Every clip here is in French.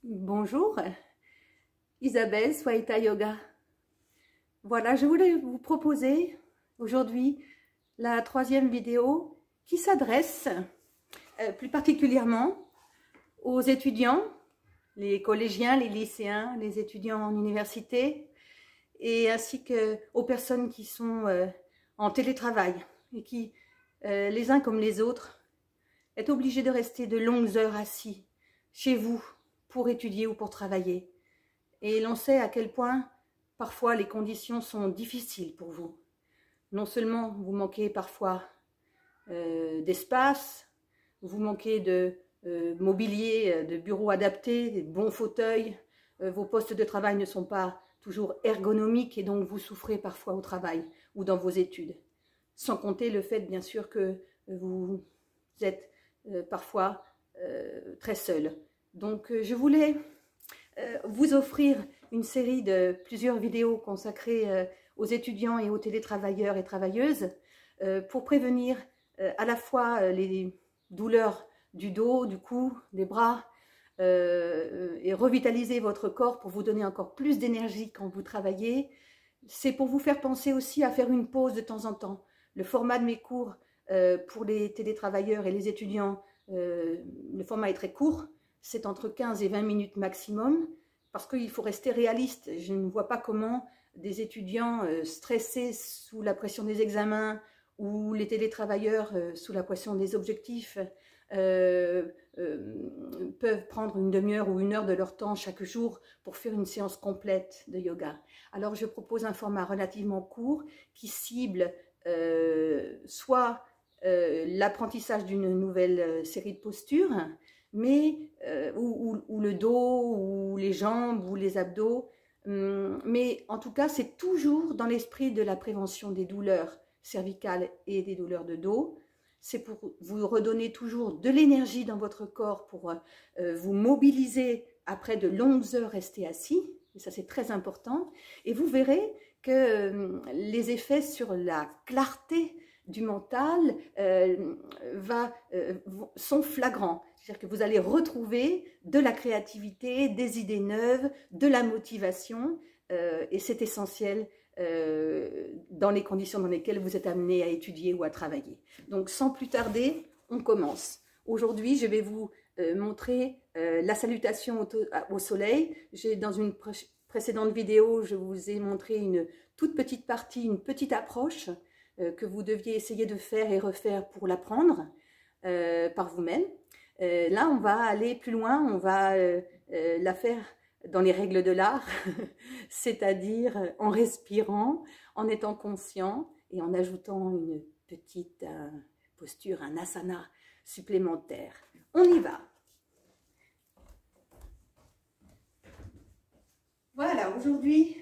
Bonjour, Isabelle Swaita Yoga. Voilà, je voulais vous proposer aujourd'hui la troisième vidéo qui s'adresse plus particulièrement aux étudiants, les collégiens, les lycéens, les étudiants en université et ainsi qu'aux personnes qui sont en télétravail et qui, les uns comme les autres, est obligés de rester de longues heures assis chez vous pour étudier ou pour travailler. Et l'on sait à quel point parfois les conditions sont difficiles pour vous. Non seulement vous manquez parfois d'espace, vous manquez de mobilier, de bureaux adaptés, de bons fauteuils, vos postes de travail ne sont pas toujours ergonomiques et donc vous souffrez parfois au travail ou dans vos études. Sans compter le fait bien sûr que vous êtes parfois très seul. Donc je voulais vous offrir une série de plusieurs vidéos consacrées aux étudiants et aux télétravailleurs et travailleuses pour prévenir à la fois les douleurs du dos, du cou, des bras et revitaliser votre corps pour vous donner encore plus d'énergie quand vous travaillez. C'est pour vous faire penser aussi à faire une pause de temps en temps. Le format de mes cours pour les télétravailleurs et les étudiants, le format est très court. C'est entre 15 et 20 minutes maximum, parce qu'il faut rester réaliste. Je ne vois pas comment des étudiants stressés sous la pression des examens ou les télétravailleurs sous la pression des objectifs peuvent prendre une demi-heure ou une heure de leur temps chaque jour pour faire une séance complète de yoga. Alors je propose un format relativement court qui cible soit l'apprentissage d'une nouvelle série de postures, mais ou le dos, ou les jambes, ou les abdos. Mais en tout cas, c'est toujours dans l'esprit de la prévention des douleurs cervicales et des douleurs de dos. C'est pour vous redonner toujours de l'énergie dans votre corps, pour vous mobiliser après de longues heures restés assis. Et ça, c'est très important. Et vous verrez que les effets sur la clarté du mental sont flagrants. C'est-à-dire que vous allez retrouver de la créativité, des idées neuves, de la motivation, et c'est essentiel dans les conditions dans lesquelles vous êtes amené à étudier ou à travailler. Donc sans plus tarder, on commence. Aujourd'hui, je vais vous montrer la salutation au soleil. Dans une précédente vidéo, je vous ai montré une toute petite partie, une petite approche que vous deviez essayer de faire et refaire pour l'apprendre par vous-même. Là, on va aller plus loin, on va la faire dans les règles de l'art, c'est-à-dire en respirant, en étant conscient et en ajoutant une petite posture, un asana supplémentaire. On y va. Voilà, aujourd'hui,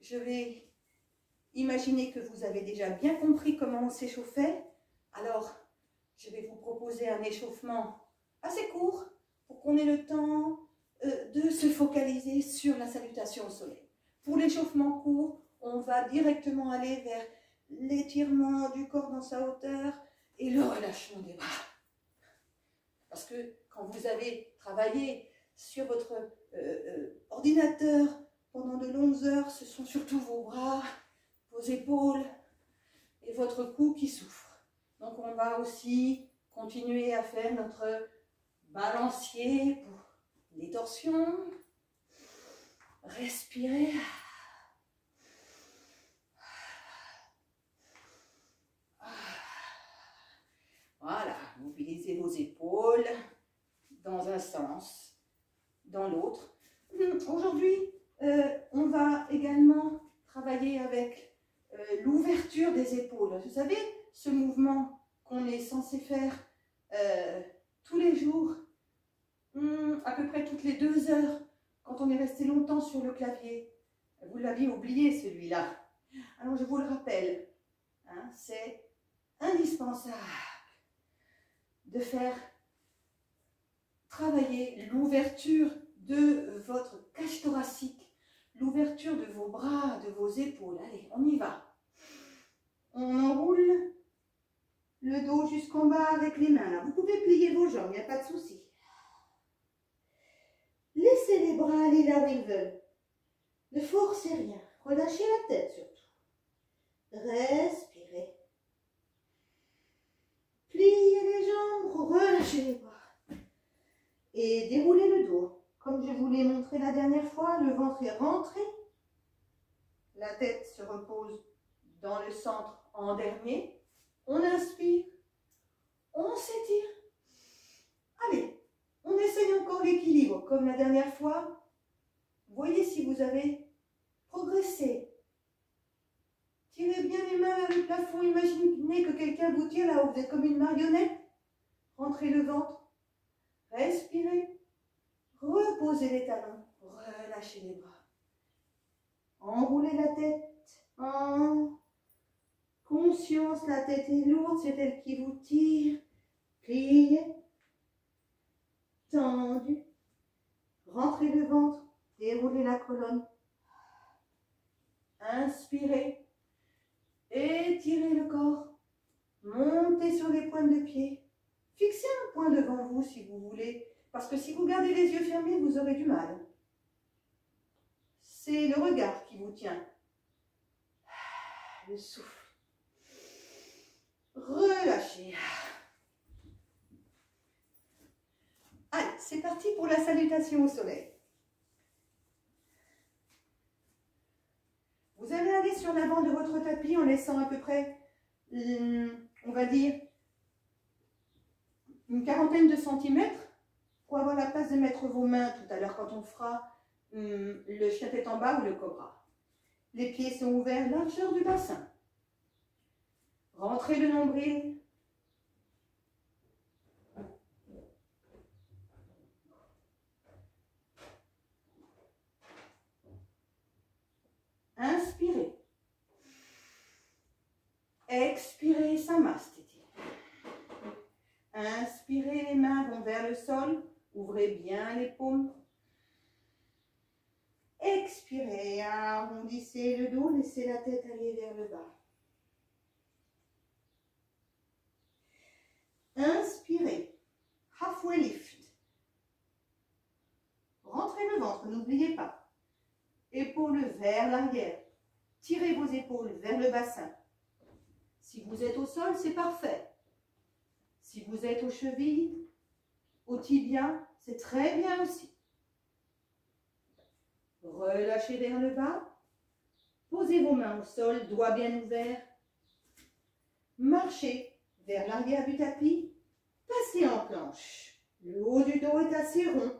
je vais imaginer que vous avez déjà bien compris comment on s'échauffait. Alors, je vais vous proposer un échauffement assez court pour qu'on ait le temps de se focaliser sur la salutation au soleil. Pour l'échauffement court, on va directement aller vers l'étirement du corps dans sa hauteur et le relâchement des bras. Parce que quand vous avez travaillé sur votre ordinateur pendant de longues heures, ce sont surtout vos bras, vos épaules et votre cou qui souffrent. Donc on va aussi continuer à faire notre balancier pour les torsions. Respirez. Voilà, mobilisez vos épaules dans un sens, dans l'autre. Aujourd'hui, on va également travailler avec l'ouverture des épaules. Vous savez, ce mouvement qu'on est censé faire tous les jours, à peu près toutes les 2 heures, quand on est resté longtemps sur le clavier. Vous l'aviez oublié celui-là. Alors je vous le rappelle, hein, c'est indispensable de faire travailler l'ouverture de votre cage thoracique, l'ouverture de vos bras, de vos épaules. Allez, on y va. On enroule le dos jusqu'en bas avec les mains. Là. Vous pouvez plier vos jambes, il n'y a pas de souci. bras aller là où ils veulent. Ne forcez rien. Relâchez la tête surtout. Respirez. Pliez les jambes, relâchez les bras. Et déroulez le dos. Comme je vous l'ai montré la dernière fois, le ventre est rentré. La tête se repose dans le centre en dernier. On inspire. On s'étire. Allez, on essaye encore l'équilibre comme la dernière fois. Voyez si vous avez progressé. Tirez bien les mains vers le plafond. Imaginez que quelqu'un vous tire là-haut. Vous êtes comme une marionnette. Rentrez le ventre. Respirez. Reposez les talons. Relâchez les bras. Enroulez la tête en conscience. La tête est lourde. C'est elle qui vous tire. Pliez. Tendu. Rentrez le ventre. Déroulez la colonne. Inspirez. Étirez le corps. Montez sur les pointes de pied. Fixez un point devant vous si vous voulez. Parce que si vous gardez les yeux fermés, vous aurez du mal. C'est le regard qui vous tient. Le souffle. Relâchez. Allez, c'est parti pour la salutation au soleil. Vous allez aller sur l'avant de votre tapis en laissant à peu près, on va dire, une quarantaine de centimètres pour avoir la place de mettre vos mains tout à l'heure quand on fera le chien tête en bas ou le cobra. Les pieds sont ouverts, largeur du bassin. Rentrez le nombril. Inspirez. Expirez, Samastiti. Inspirez, les mains vont vers le sol. Ouvrez bien les paumes. Expirez, arrondissez le dos, laissez la tête aller vers le bas. Inspirez, halfway lift. Rentrez le ventre, n'oubliez pas. Épaules vers l'arrière. Tirez vos épaules vers le bassin. Si vous êtes au sol, c'est parfait. Si vous êtes aux chevilles, au tibia, c'est très bien aussi. Relâchez vers le bas. Posez vos mains au sol, doigts bien ouverts. Marchez vers l'arrière du tapis. Passez en planche. Le haut du dos est assez rond.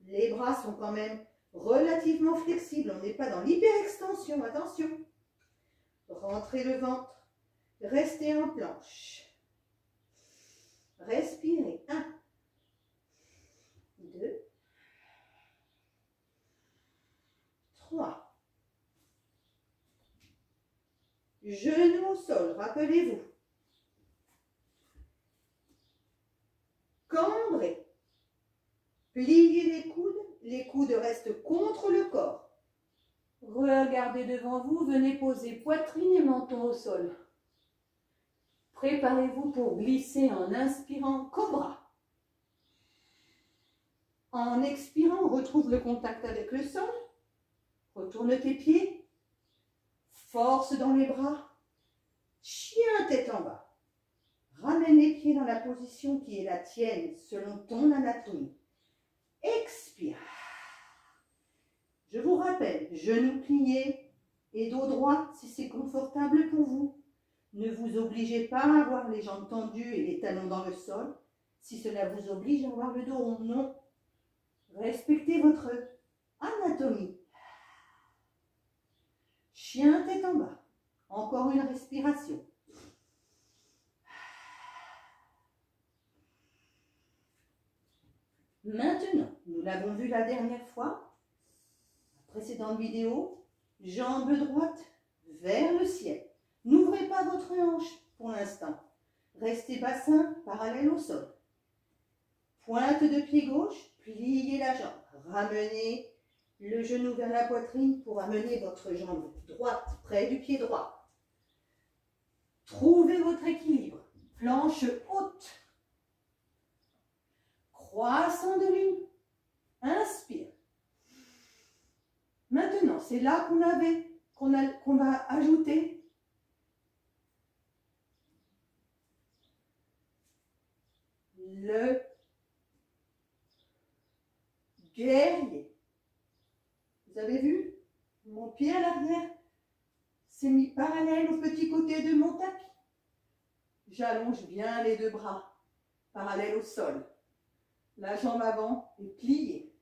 Les bras sont quand même relativement flexibles. On n'est pas dans l'hyperextension. Attention. Rentrez le ventre. Restez en planche. Respirez. 1, 2, 3. Genoux au sol, rappelez-vous. Cambrez. Pliez les coudes restent contre le corps. Regardez devant vous, venez poser poitrine et menton au sol. Préparez-vous pour glisser en inspirant, cobra. En expirant, retrouve le contact avec le sol. Retourne tes pieds. Force dans les bras. Chien tête en bas. Ramène les pieds dans la position qui est la tienne selon ton anatomie. Expire. Je vous rappelle, genoux pliés et dos droit si c'est confortable pour vous. Ne vous obligez pas à avoir les jambes tendues et les talons dans le sol. Si cela vous oblige à avoir le dos rond, non. Respectez votre anatomie. Chien tête en bas. Encore une respiration. Maintenant, nous l'avons vu la dernière fois, la précédente vidéo, jambe droite vers le ciel. N'ouvrez pas votre hanche pour l'instant. Restez bassin parallèle au sol. Pointe de pied gauche, pliez la jambe. Ramenez le genou vers la poitrine pour amener votre jambe droite près du pied droit. Trouvez votre équilibre. Planche haute. Croissant de lune. Inspire. c'est là qu'on va ajouter le guerrier. Vous avez vu? Mon pied à l'arrière s'est mis parallèle au petit côté de mon tapis. J'allonge bien les deux bras, parallèles au sol. La jambe avant est pliée.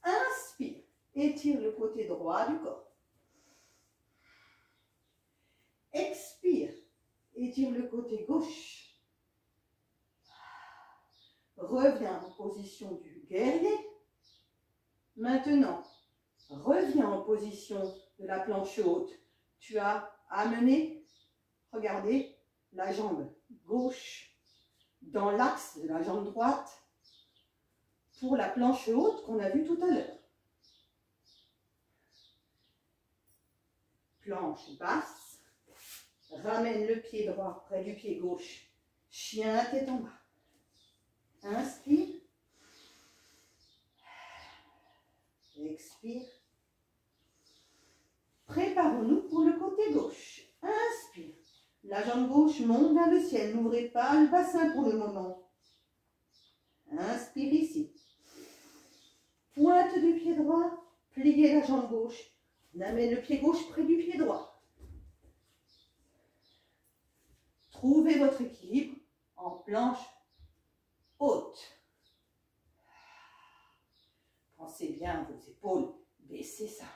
Inspire, étire le côté droit du corps. Expire, étire le côté gauche. Reviens en position du guerrier. Maintenant, reviens en position de la planche haute. Tu as amené, regardez, la jambe gauche dans l'axe de la jambe droite pour la planche haute qu'on a vue tout à l'heure. Planche basse, ramène le pied droit près du pied gauche, chien tête en bas. Inspire, expire. Préparons-nous pour le côté gauche. Inspire. La jambe gauche monte vers le ciel. N'ouvrez pas le bassin pour le moment. Inspire ici. Pointe du pied droit. Pliez la jambe gauche. On amène le pied gauche près du pied droit. Trouvez votre équilibre en planche haute. Pensez bien à vos épaules. Baissez ça.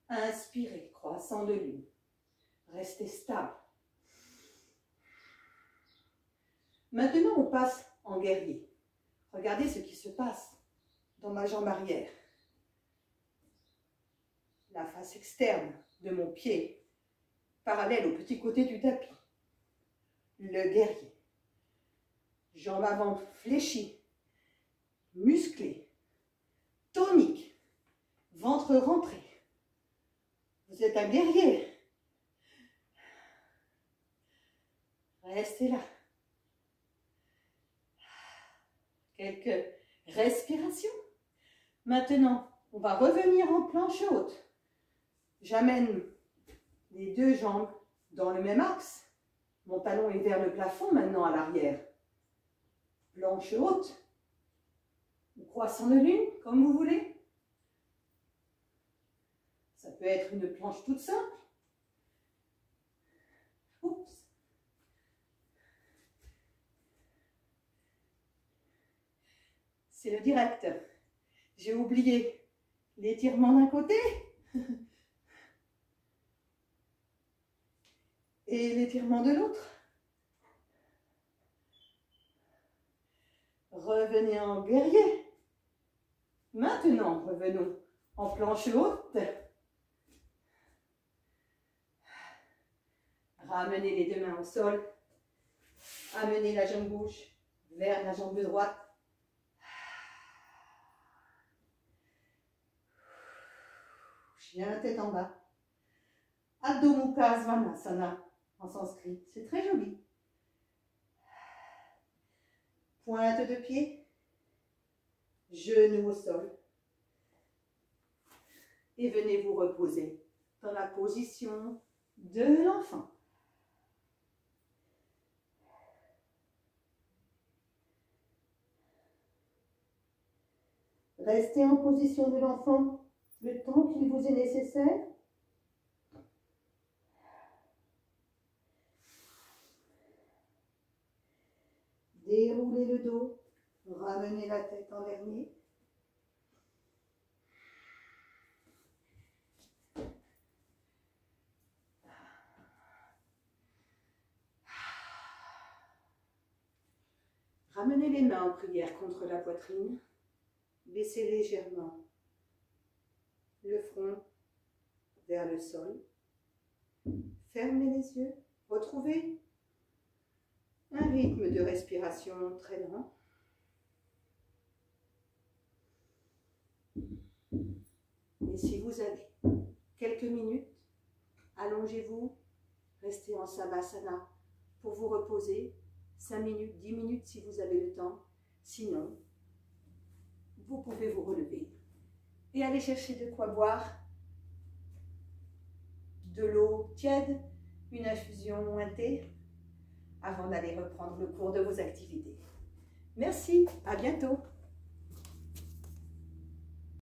Inspirez, croissant de lune. Restez stable. Maintenant, on passe en guerrier. Regardez ce qui se passe dans ma jambe arrière. La face externe de mon pied, parallèle au petit côté du tapis. Le guerrier. Jambe avant fléchie, musclée, tonique, ventre rentré. Vous êtes un guerrier. Restez là. Quelques respirations. Maintenant, on va revenir en planche haute. J'amène les deux jambes dans le même axe. Mon talon est vers le plafond maintenant à l'arrière. Planche haute. Ou croissant de lune, comme vous voulez. Ça peut être une planche toute simple. Oups. C'est le direct. J'ai oublié l'étirement d'un côté et l'étirement de l'autre. Revenez en guerrier. Maintenant, revenons en planche haute. Ramenez les deux mains au sol. Amenez la jambe gauche vers la jambe droite. Chien tête en bas. Adho Mukha Svanasana en sanskrit. C'est très joli. Pointe de pied. Genou au sol. Et venez vous reposer dans la position de l'enfant. Restez en position de l'enfant le temps qu'il vous est nécessaire. Déroulez le dos, ramenez la tête en dernier. Ramenez les mains en prière contre la poitrine. Baissez légèrement le front vers le sol. Fermez les yeux. Retrouvez un rythme de respiration très lent. Et si vous avez quelques minutes, allongez-vous, restez en Savasana pour vous reposer 5 minutes, 10 minutes si vous avez le temps. Sinon, vous pouvez vous relever et et allez chercher de quoi boire, de l'eau tiède, une infusion ou un thé, avant d'aller reprendre le cours de vos activités. Merci, à bientôt.